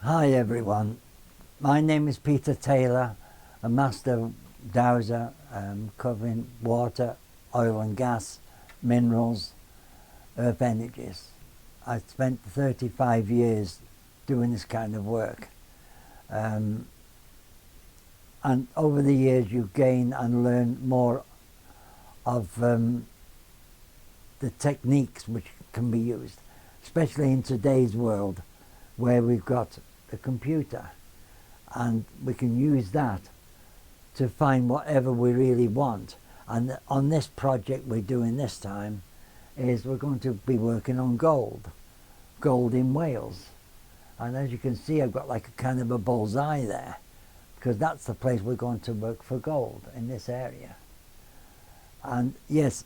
Hi everyone, my name is Peter Taylor, a master dowser covering water, oil and gas, minerals, earth energies. I spent 35 years doing this kind of work, and over the years you gain and learn more of the techniques which can be used, especially in today's world where we've got the computer and we can use that to find whatever we really want. And on this project we're doing this time is we're going to be working on gold in Wales. And as you can see, I've got like a kind of a bullseye there, because that's the place we're going to work for gold, in this area. And yes,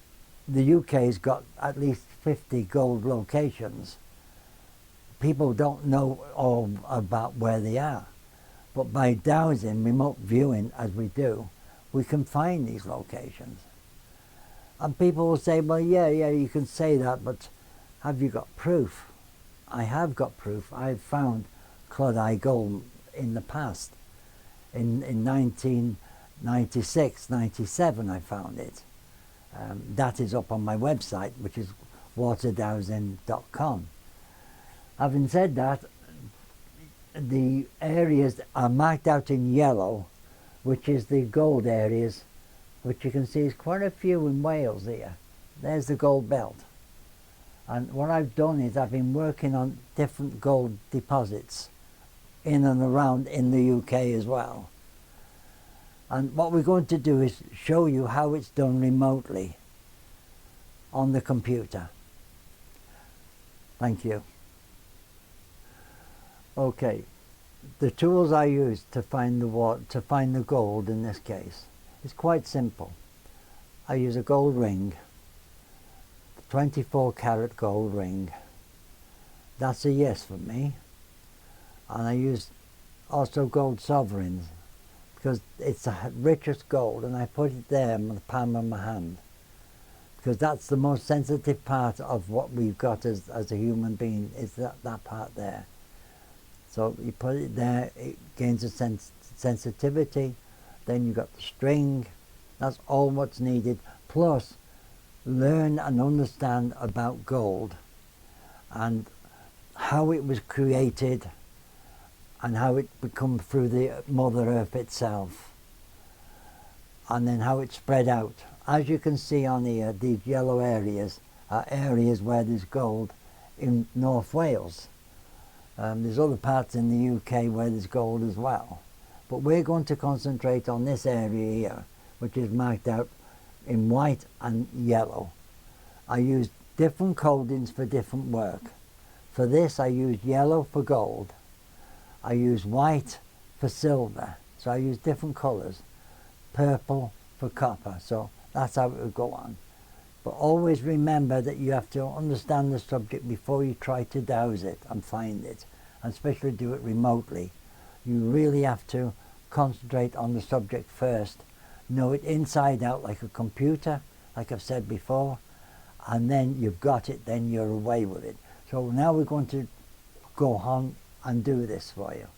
the UK's got at least 50 gold locations. People don't know all about where they are, but by dowsing, remote viewing as we do, we can find these locations. And people will say, well, yeah, you can say that, but have you got proof? I have got proof. I've found clodite gold in the past. In 1996, 97 I found it. That is up on my website, which is waterdowsing.com. Having said that, the areas are marked out in yellow, which is the gold areas, which you can see is quite a few in Wales here. There's the gold belt. And what I've done is I've been working on different gold deposits in and around in the UK as well. And what we're going to do is show you how it's done remotely on the computer. Thank you. Okay, the tools I use to find the gold in this case is quite simple. I use a gold ring, 24 karat gold ring. That's a yes for me. And I use also gold sovereigns, because it's the richest gold, and I put it there in the palm of my hand, because that's the most sensitive part of what we've got as a human being, is that part there. So you put it there, it gains a sensitivity, then you've got the string. That's all what's needed, plus learn and understand about gold and how it was created and how it become through the Mother Earth itself, and then how it spread out. As you can see on here, these yellow areas are areas where there's gold in North Wales. There's other parts in the UK where there's gold as well, but we're going to concentrate on this area here, which is marked out in white and yellow. I use different coatings for different work. For this I use yellow for gold, I use white for silver, so I use different colours, purple for copper, so that's how it would go on. But always remember that you have to understand the subject before you try to dowse it and find it, and especially do it remotely. You really have to concentrate on the subject first, know it inside out like a computer, like I've said before, and then you've got it, then you're away with it. So now we're going to go on and do this for you.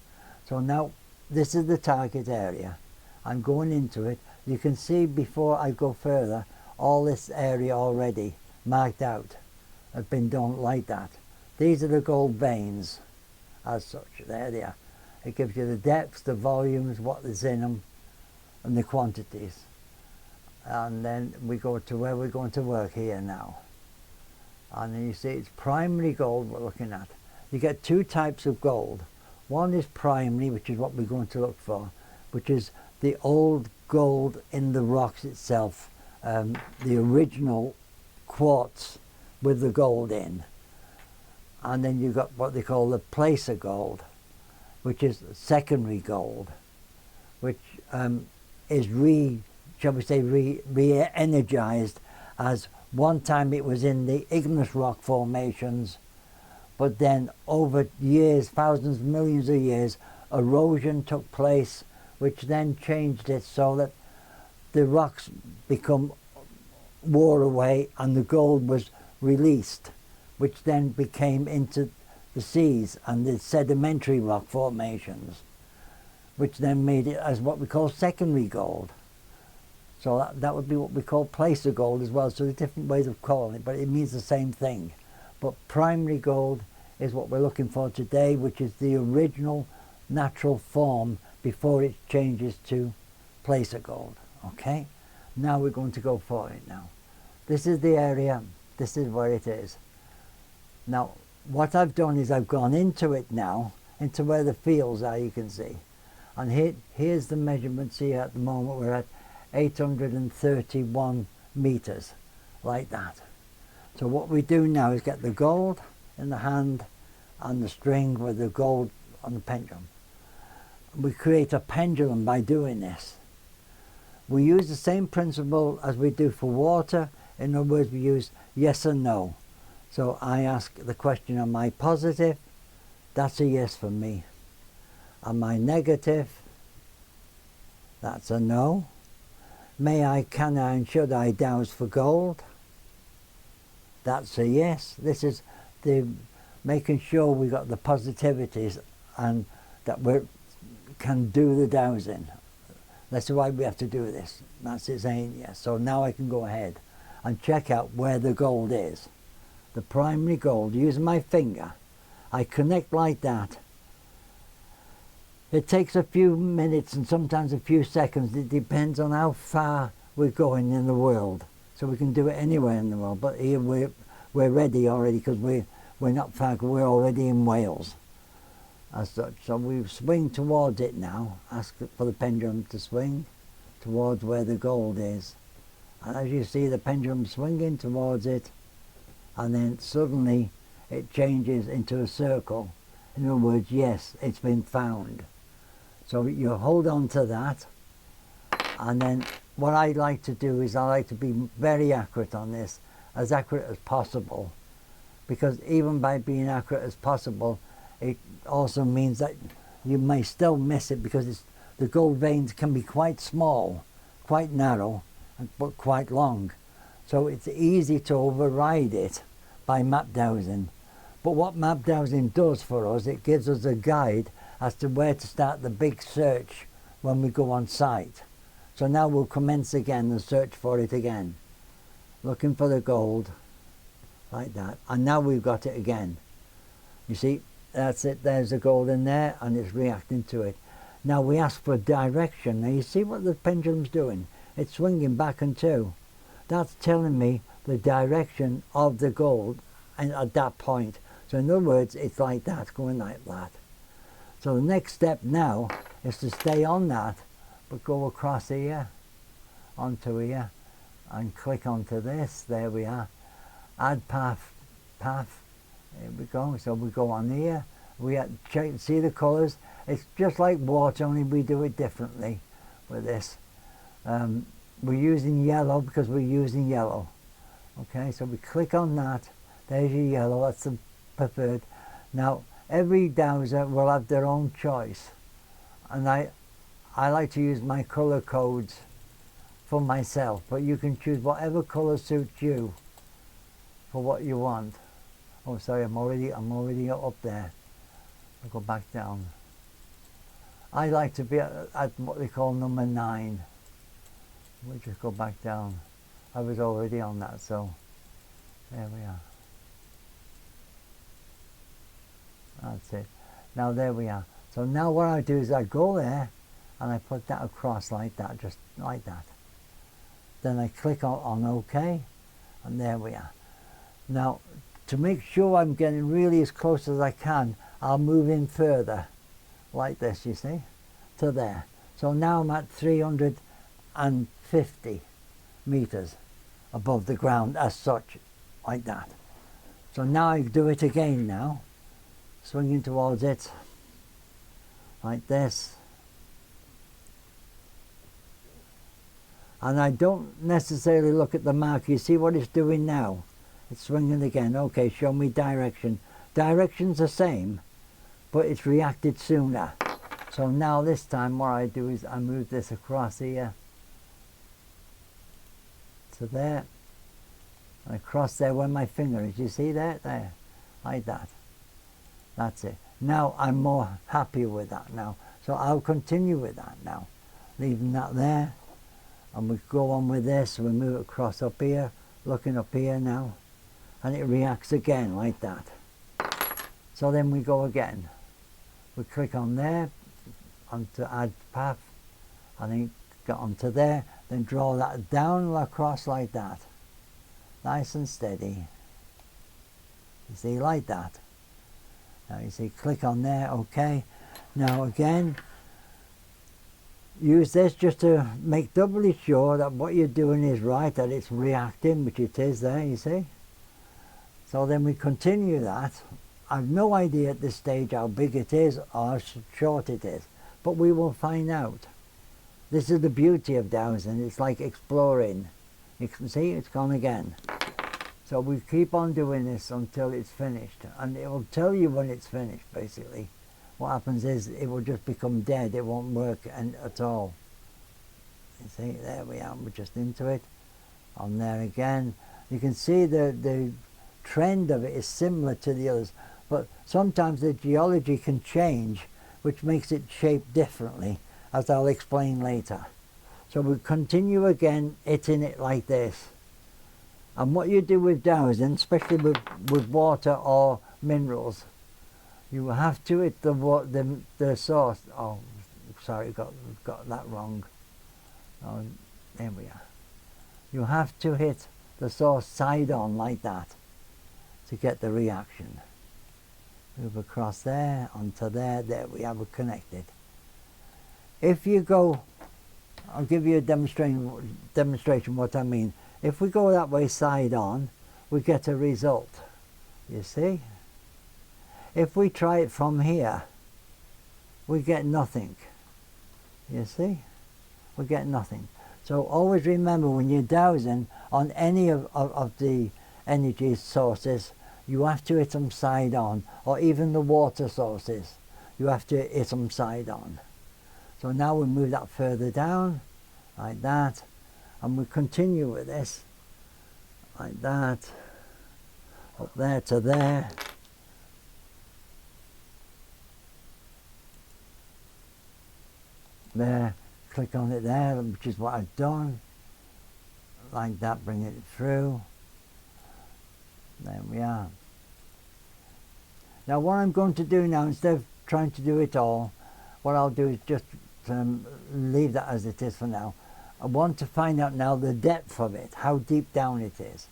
So now this is the target area. I'm going into it. You can see before I go further, all this area already marked out have been done like that. These are the gold veins as such. There they are. It gives you the depths, the volumes, what is in them, and the quantities. And then we go to where we're going to work here now. And then you see it's primary gold we're looking at. You get two types of gold. One is primary, which is what we're going to look for, which is the old gold in the rocks itself, the original quartz with the gold in. And then you've got what they call the placer gold, which is secondary gold, which is shall we say, re-energized, as one time it was in the igneous rock formations, but then over years, thousands, millions of years, erosion took place, which then changed it so that the rocks wore away and the gold was released, which then became into the seas and the sedimentary rock formations, which then made it as what we call secondary gold. So that would be what we call placer gold as well. So there's different ways of calling it, but it means the same thing. But primary gold is what we're looking for today, which is the original natural form before it changes to placer gold. Okay? Now we're going to go for it now. This is the area, this is where it is. Now, what I've done is I've gone into it now, into where the fields are, you can see. And here's the measurements here at the moment. We're at 831 meters, like that. So what we do now is get the gold in the hand and the string with the gold on the pendulum. We create a pendulum by doing this. We use the same principle as we do for water. In other words, we use yes and no. So I ask the question, am I positive? That's a yes for me. Am I negative? That's a no. May I, can I, and should I dowse for gold? That's a yes. This is the making sure we got the positivities and that we can do the dowsing. That's why we have to do this. That's it saying yes. So now I can go ahead and check out where the gold is. The primary gold, using my finger. I connect like that. It takes a few minutes and sometimes a few seconds. It depends on how far we're going in the world. So we can do it anywhere in the world. But here we're ready already because we're not far. We're already in Wales as such. So we swing towards it now. Ask for the pendulum to swing towards where the gold is. And as you see the pendulum swinging towards it, and then suddenly it changes into a circle. In other words, yes, it's been found. So you hold on to that, and then what I like to do is I like to be very accurate on this, as accurate as possible, because even by being accurate as possible, it also means that you may still miss it because the gold veins can be quite small, quite narrow, but quite long. So it's easy to override it by map dowsing. But what map dowsing does for us, it gives us a guide as to where to start the big search when we go on site. So now we'll commence again and search for it again. Looking for the gold, like that. And now we've got it again. You see, that's it, there's the gold in there and it's reacting to it. Now we ask for direction. Now you see what the pendulum's doing? It's swinging back and two. That's telling me the direction of the gold and at that point. So in other words, it's like that, going like that. So the next step now is to stay on that, but go across here, onto here, and click onto this. There we are. Add path. Here we go. So we go on here. We check, see the colours. It's just like water, only we do it differently with this. We're using yellow because we're using yellow. Okay, so we click on that. There's your yellow. That's the preferred. Now every dowser will have their own choice, and I like to use my colour codes for myself, but you can choose whatever colour suits you for what you want. Oh sorry, I'm already up there. I'll go back down. I like to be at what they call number 9. We'll just go back down. I was already on that, so there we are. That's it. Now there we are. So now what I do is I go there and I put that across like that, just like that. Then I click on OK, and there we are. Now to make sure I'm getting really as close as I can, I'll move in further like this, you see, to there. So now I'm at 350 meters above the ground as such, like that. So now I do it again now, swinging towards it like this. And I don't necessarily look at the mark. You see what it's doing now? It's swinging again. Okay, show me direction. Direction's the same, but it's reacted sooner. So now this time what I do is I move this across here to there, and across there where my finger is. You see that? There, like that. That's it. Now I'm more happy with that now. So I'll continue with that now. Leaving that there. And we go on with this. We move it across up here. Looking up here now. And it reacts again like that. So then we go again. We click on there. Onto add path. And then get onto there. Then draw that down across like that. Nice and steady. You see, like that. Now you see, click on there, okay. Now again, use this just to make doubly sure that what you're doing is right, that it's reacting, which it is there, you see. So then we continue that. I've no idea at this stage how big it is or how short it is, but we will find out. This is the beauty of dowsing. It's like exploring. You can see it's gone again. So we keep on doing this until it's finished, and it will tell you when it's finished. Basically what happens is it will just become dead. It won't work at all. You see, there we are. We're just into it. On there again. You can see the trend of it is similar to the others, but sometimes the geology can change, which makes it shaped differently, as I'll explain later. So we continue again hitting it like this. And what you do with dowsing, especially with water or minerals, you have to hit the source. Oh, sorry, got that wrong. Oh, there we are. You have to hit the source side on like that to get the reaction. Move across there, onto there, there we have it connected. If you go, I'll give you a demonstration what I mean. If we go that way side on, we get a result, you see. If we try it from here, we get nothing, you see. We get nothing. So always remember, when you're dowsing on any of the energy sources, you have to hit them side on, or even the water sources, you have to hit them side on. So now we move that further down, like that. And we continue with this, like that, up there to there. There, click on it there, which is what I've done. Like that, bring it through. There we are. Now what I'm going to do now, instead of trying to do it all, what I'll do is just leave that as it is for now. I want to find out now the depth of it, how deep down it is.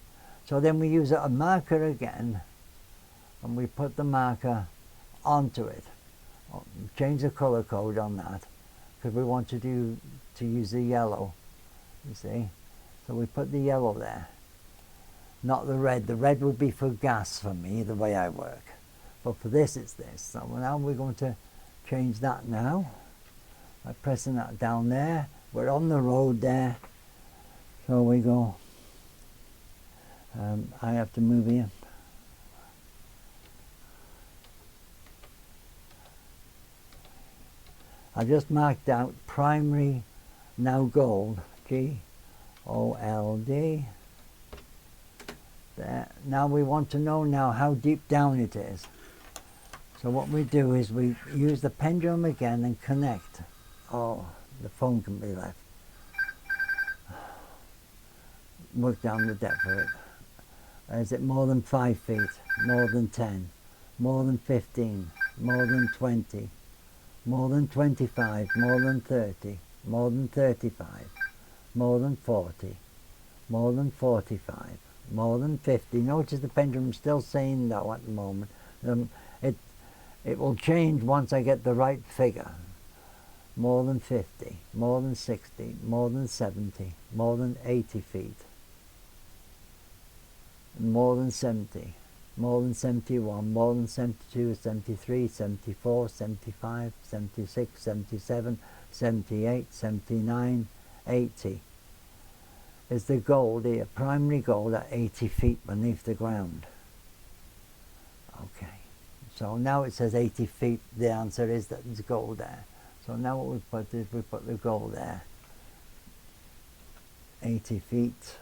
So then we use a marker again, and we put the marker onto it. Change the color code on that, because we want to use the yellow, you see. So we put the yellow there, not the red. The red would be for gas for me, the way I work. But for this, it's this. So now we're going to change that now by pressing that down there. We're on the road there, so we go. I have to move here. I just marked out primary, now gold, G-O-L-D. There. Now we want to know now how deep down it is. So what we do is we use the pendulum again and connect. Oh, the phone can be left. Work down the depth of it. Is it more than 5 feet? More than 10? More than 15? More than 20? More than 25? More than 30? More than 35? More than 40? More than 45? More than 50? Notice the pendulum still saying no at the moment. It will change once I get the right figure. More than 50, more than 60, more than 70, more than 80 feet, more than 70, more than 71, more than 72, 73, 74, 75, 76, 77, 78, 79, 80. Is the gold here, primary gold at 80 feet beneath the ground. Okay, so now it says 80 feet, the answer is that there's gold there. So now what we put is we put the gold there. 80 feet.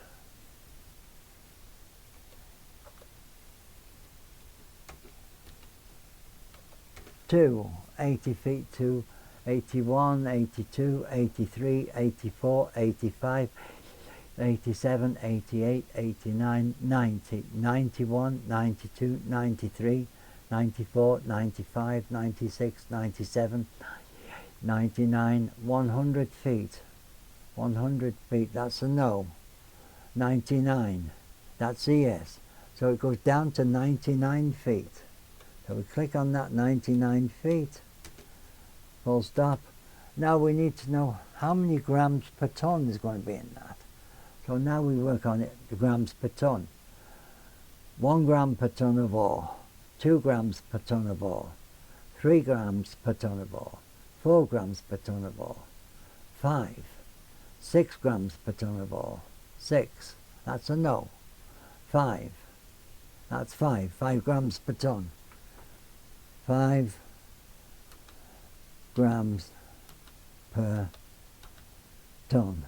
to 80 feet to 81, 82, 83, 84, 85, 87, 88, 89, 90, 91, 92, 93, 94, 95, 96, 97, 99, 100 feet. 100 feet, that's a no. 99, that's a yes. So it goes down to 99 feet. So we click on that 99 feet. Full stop. Now we need to know how many grams per ton is going to be in that. So now we work on it, the grams per ton. 1 gram per ton of ore, 2 grams per ton of ore, 3 grams per ton of ore, 4 grams per ton of ore, 5, 6 grams per ton of ore, 6, that's a no. 5, that's 5 grams per ton. 5 grams per ton.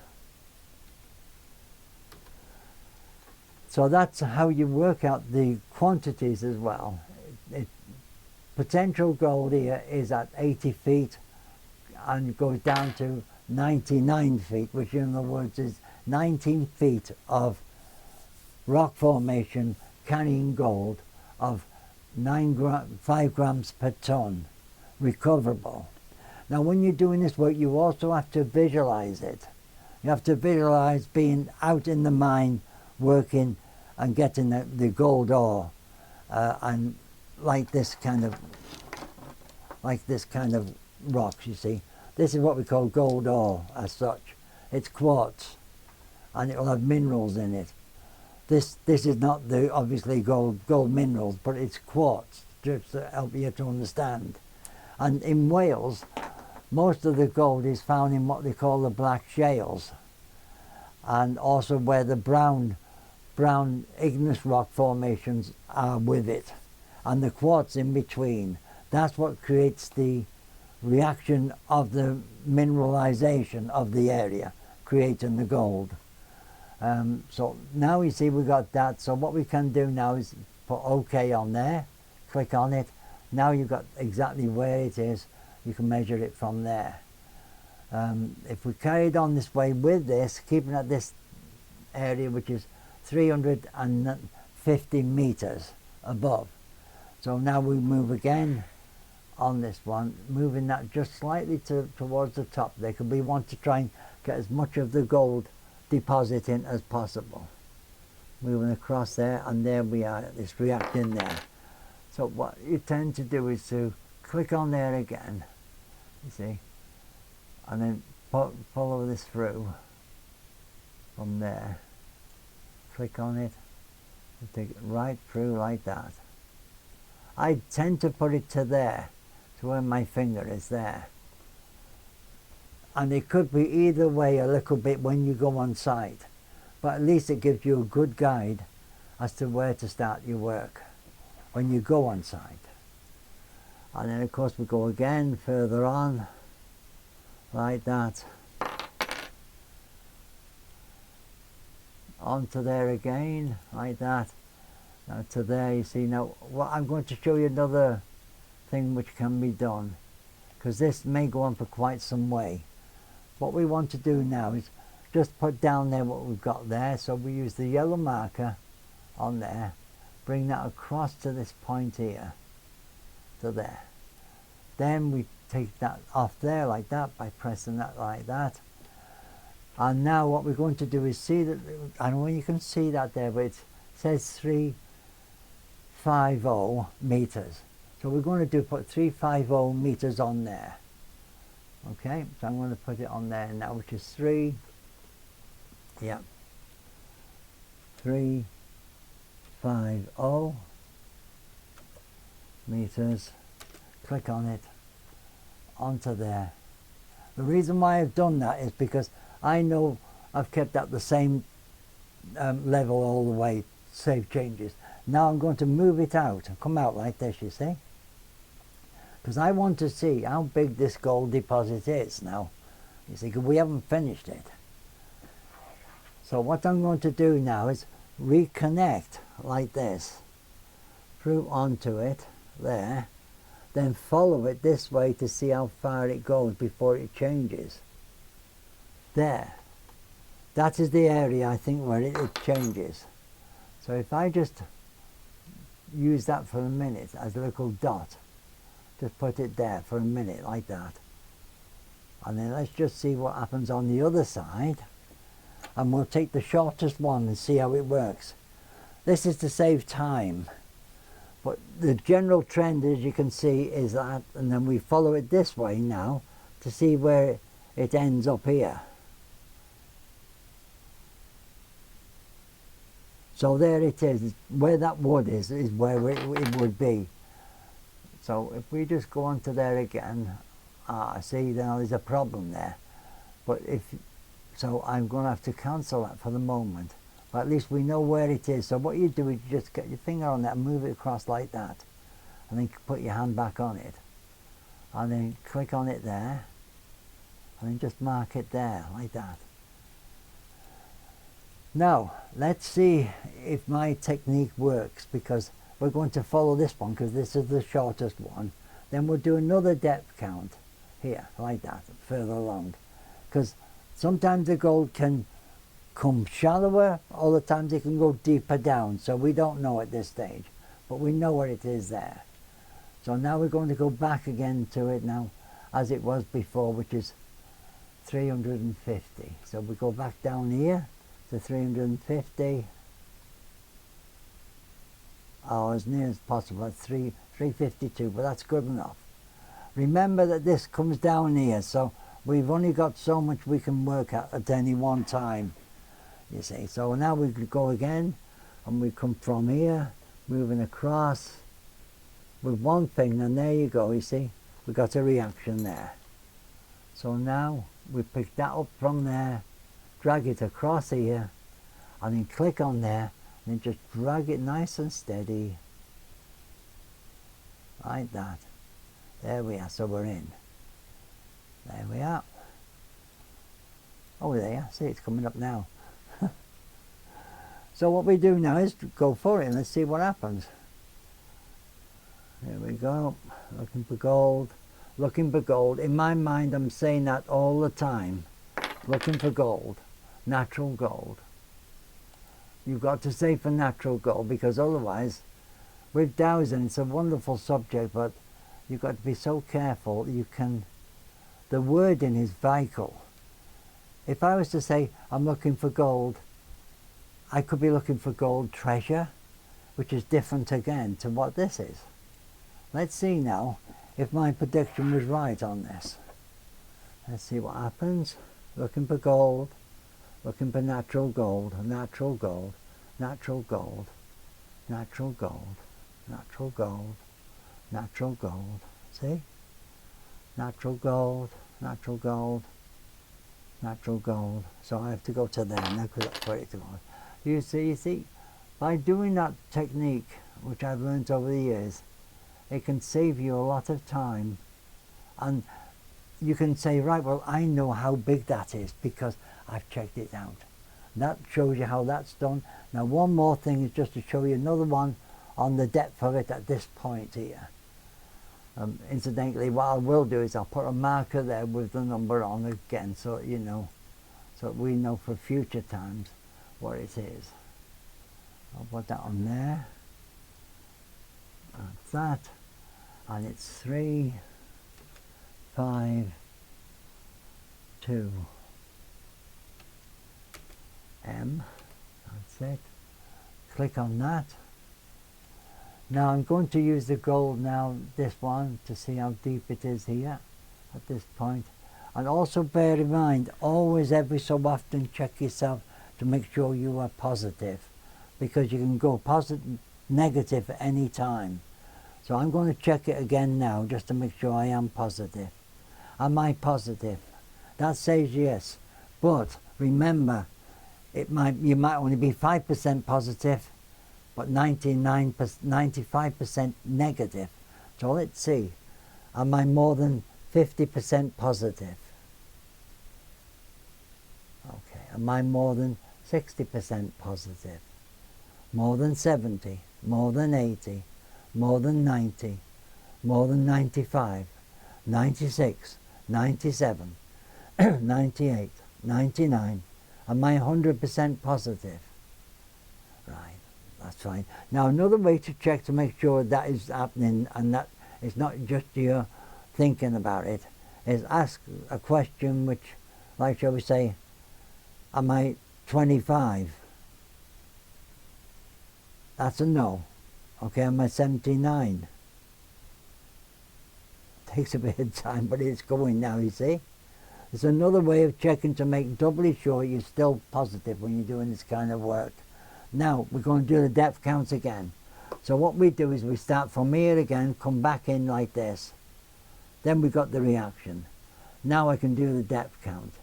So that's how you work out the quantities as well. Potential gold here is at 80 feet and goes down to 99 feet, which in other words is 19 feet of rock formation carrying gold of 5 grams per ton recoverable. Now when you're doing this work, you also have to visualize it. You have to visualize being out in the mine working and getting the gold ore and like this kind of rocks, you see. This is what we call gold ore as such. It's quartz and it will have minerals in it. This is not the obviously gold minerals, but it's quartz, just to help you to understand. And in Wales, most of the gold is found in what they call the black shales, and also where the brown igneous rock formations are with it, and the quartz in between. That's what creates the reaction of the mineralization of the area, creating the gold. So now you see we got that. So what we can do now is put OK on there, click on it. Now you've got exactly where it is. You can measure it from there. If we carried on this way with this, keeping at this area which is 350 meters above. So now we move again on this one, moving that just slightly towards the top. There could be one to try and get as much of the gold deposit in as possible. Moving across there, and there we are, it's reacting there. So what you tend to do is to click on there again, you see, and then follow this through from there. Click on it and take it right through like that. I tend to put it to there, to where my finger is there. And it could be either way a little bit when you go on site, but at least it gives you a good guide as to where to start your work when you go on site. And then of course we go again further on like that, onto there again like that. Now to there, you see. Now what I'm going to show you another thing which can be done, because this may go on for quite some way. What we want to do now is just put down there what we've got there. So we use the yellow marker on there, bring that across to this point here, to there. Then we take that off there like that by pressing that like that. And now what we're going to do is see that, I don't know if you can see that there, but it says 350 meters. So we're going to put 350 meters on there. Okay, so I'm going to put it on there now, which is 350 meters. Click on it, onto there. The reason why I've done that is because I know I've kept at the same level all the way, save changes. Now I'm going to move it out and come out like this, you see, because I want to see how big this gold deposit is now, you see, because we haven't finished it. So what I'm going to do now is reconnect like this through onto it there. then follow it this way to see how far it goes before it changes. There. That is the area, I think, where it changes. So if I just use that for a minute as a little dot, just put it there for a minute like that. And then let's just see what happens on the other side. And we'll take the shortest one and see how it works. This is to save time. But the general trend, as you can see, is that, and then we follow it this way now to see where it ends up here. So there it is. Where that wood is where it would be. So if we just go onto there again, see, now there's a problem there. But so I'm going to have to cancel that for the moment. But at least we know where it is. So what you do is you just get your finger on that and move it across like that. And then put your hand back on it. And then click on it there. And then just mark it there like that. Now, let's see if my technique works, because we're going to follow this one because this is the shortest one. Then we'll do another depth count here, like that, further along. Because sometimes the gold can come shallower, other times it can go deeper down. So we don't know at this stage, but we know where it is there. So now we're going to go back again to it now, as it was before, which is 350. So we go back down here to 350, or as near as possible at 352, but that's good enough. Remember that this comes down here, so we've only got so much we can work at any one time, you see. So now we go again, and we come from here, moving across with one finger, and there you go, you see, we got a reaction there. So now we pick that up from there, drag it across here, and then click on there, and then just drag it nice and steady, like that. There we are, so we're in. There we are. Oh, there, see, it's coming up now. So what we do now is go for it, and let's see what happens. There we go, looking for gold, looking for gold. In my mind, I'm saying that all the time, looking for gold. Natural gold. You've got to say for natural gold, because otherwise, with dowsing, it's a wonderful subject, but you've got to be so careful. The wording is vital. If I was to say I'm looking for gold, I could be looking for gold treasure, which is different again to what this is. Let's see now if my prediction was right on this. Let's see what happens. Looking for gold. Looking for natural gold, natural gold, natural gold, natural gold, natural gold, natural gold. See? Natural gold, natural gold, natural gold. So I have to go to there now because that's where it's going. You see, by doing that technique, which I've learnt over the years, it can save you a lot of time. And you can say, right, well, I know how big that is because I've checked it out. That shows you how that's done. Now one more thing is just to show you another one on the depth of it at this point here. Incidentally, what I will do is I'll put a marker there with the number on again, so you know, so we know for future times what it is. I'll put that on there. That's that. And it's 3, 5, 2. M, that's it. Click on that. Now I'm going to use the gold now, this one, to see how deep it is here at this point. And also bear in mind, always every so often check yourself to make sure you are positive, because you can go positive, negative at any time. So I'm going to check it again now just to make sure I am positive. Am I positive? That says yes, but remember, you might only be 5% positive, but 95% negative. So let's see, am I more than 50% positive? Okay, am I more than 60% positive? More than 70, more than 80, more than 90, more than 95, 96, 97, 98, 99. Am I 100% positive? Right, that's fine. Now another way to check to make sure that is happening and that it's not just you thinking about it is ask a question which, like shall we say, am I 25? That's a no. Okay, am I 79? Takes a bit of time, but it's going now, you see. It's another way of checking to make doubly sure you're still positive when you're doing this kind of work. Now, we're going to do the depth counts again. So what we do is we start from here again, come back in like this. Then we got the reaction. Now I can do the depth count.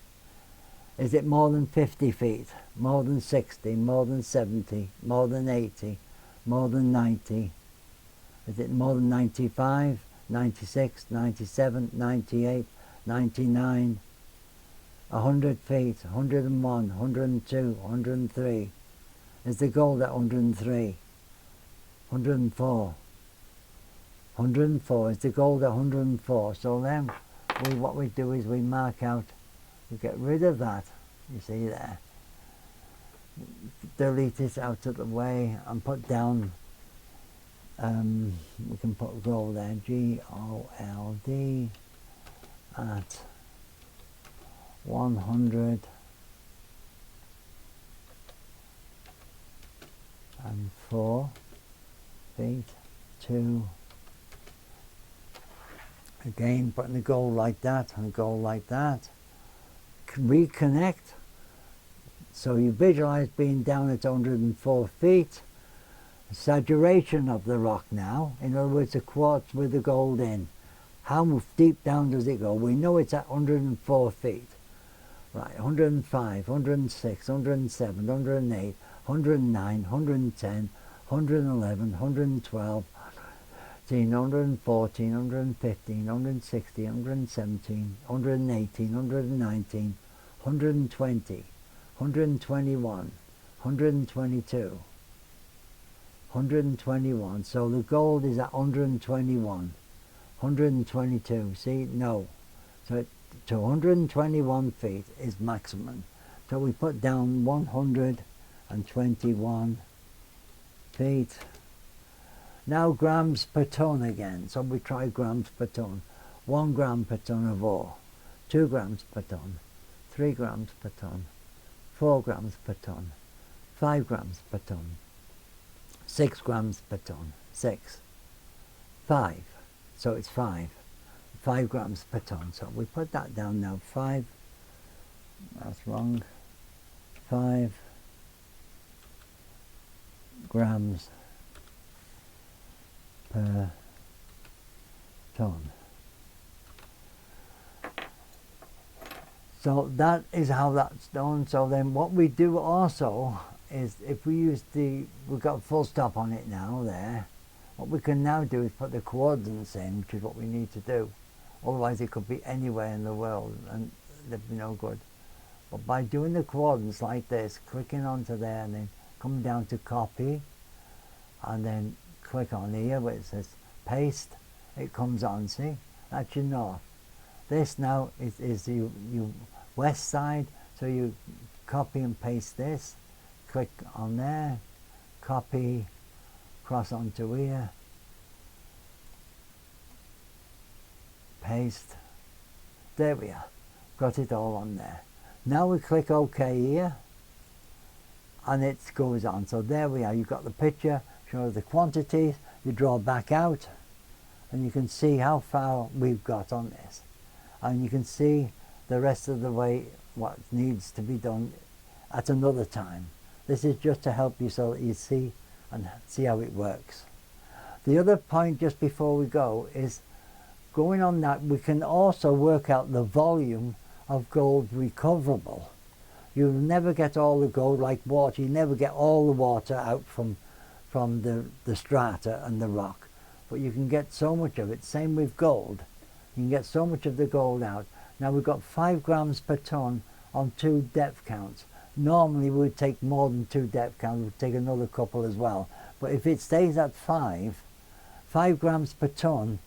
Is it more than 50 feet? More than 60? More than 70? More than 80? More than 90? Is it more than 95? 96? 97? 98? 99? 100 feet? 101? 102? 103? Is the gold at 103? 104? 104? Is the gold at 104? So then what we do is we mark out, we get rid of that, you see there. Delete this out of the way and put down, we can put gold there, G-O-L-D at 104 feet to, again putting the gold like that and gold like that. Reconnect. So you visualize being down at 104 feet. Saturation of the rock now. In other words, the quartz with the gold in. How deep down does it go? We know it's at 104 feet. Right, 105, 106, 107, 108, 109, 110, 111, 112, 114, 115, 116, 117, 118, 119, 120, 121, 122, 121. So the gold is at 121, 122. See, no. So to 121 feet is maximum. So we put down 121 feet. Now grams per ton again. So we try grams per ton. 1 gram per ton of ore. 2 grams per ton. 3 grams per ton. 4 grams per ton. 5 grams per ton. 6 grams per ton. 6. 5. So it's 5. 5 grams per ton. So we put that down now. 5. That's wrong. 5 grams per ton. So that is how that's done. So then what we do also is if we use we've got a full stop on it now there, what we can now do is put the coordinates in, which is what we need to do. Otherwise it could be anywhere in the world and they'd be no good. But by doing the coordinates like this, clicking onto there and then come down to copy and then click on here where it says paste, it comes on, see? That's your north. This now is your west side, so you copy and paste this, click on there, copy, cross onto here, paste, there we are, got it all on there. Now we click OK here and it goes on. So there we are, you've got the picture, shows the quantities, you draw back out and you can see how far we've got on this. And you can see the rest of the way what needs to be done at another time. This is just to help you so that you see and see how it works. The other point just before we go is going on that we can also work out the volume of gold recoverable. You'll never get all the gold like water. You never get all the water out from the strata and the rock. But you can get so much of it. Same with gold. You can get so much of the gold out. Now we've got 5 grams per ton on 2 depth counts. Normally we would take more than 2 depth counts. We'd take another couple as well. But if it stays at 5 grams per ton,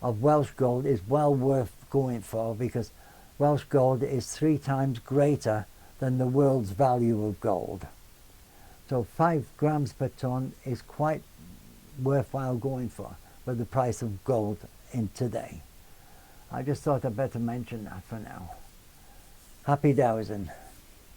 of Welsh gold is well worth going for, because Welsh gold is 3 times greater than the world's value of gold. So 5 grams per ton is quite worthwhile going for the price of gold in today. I just thought I'd better mention that for now. Happy dowsing.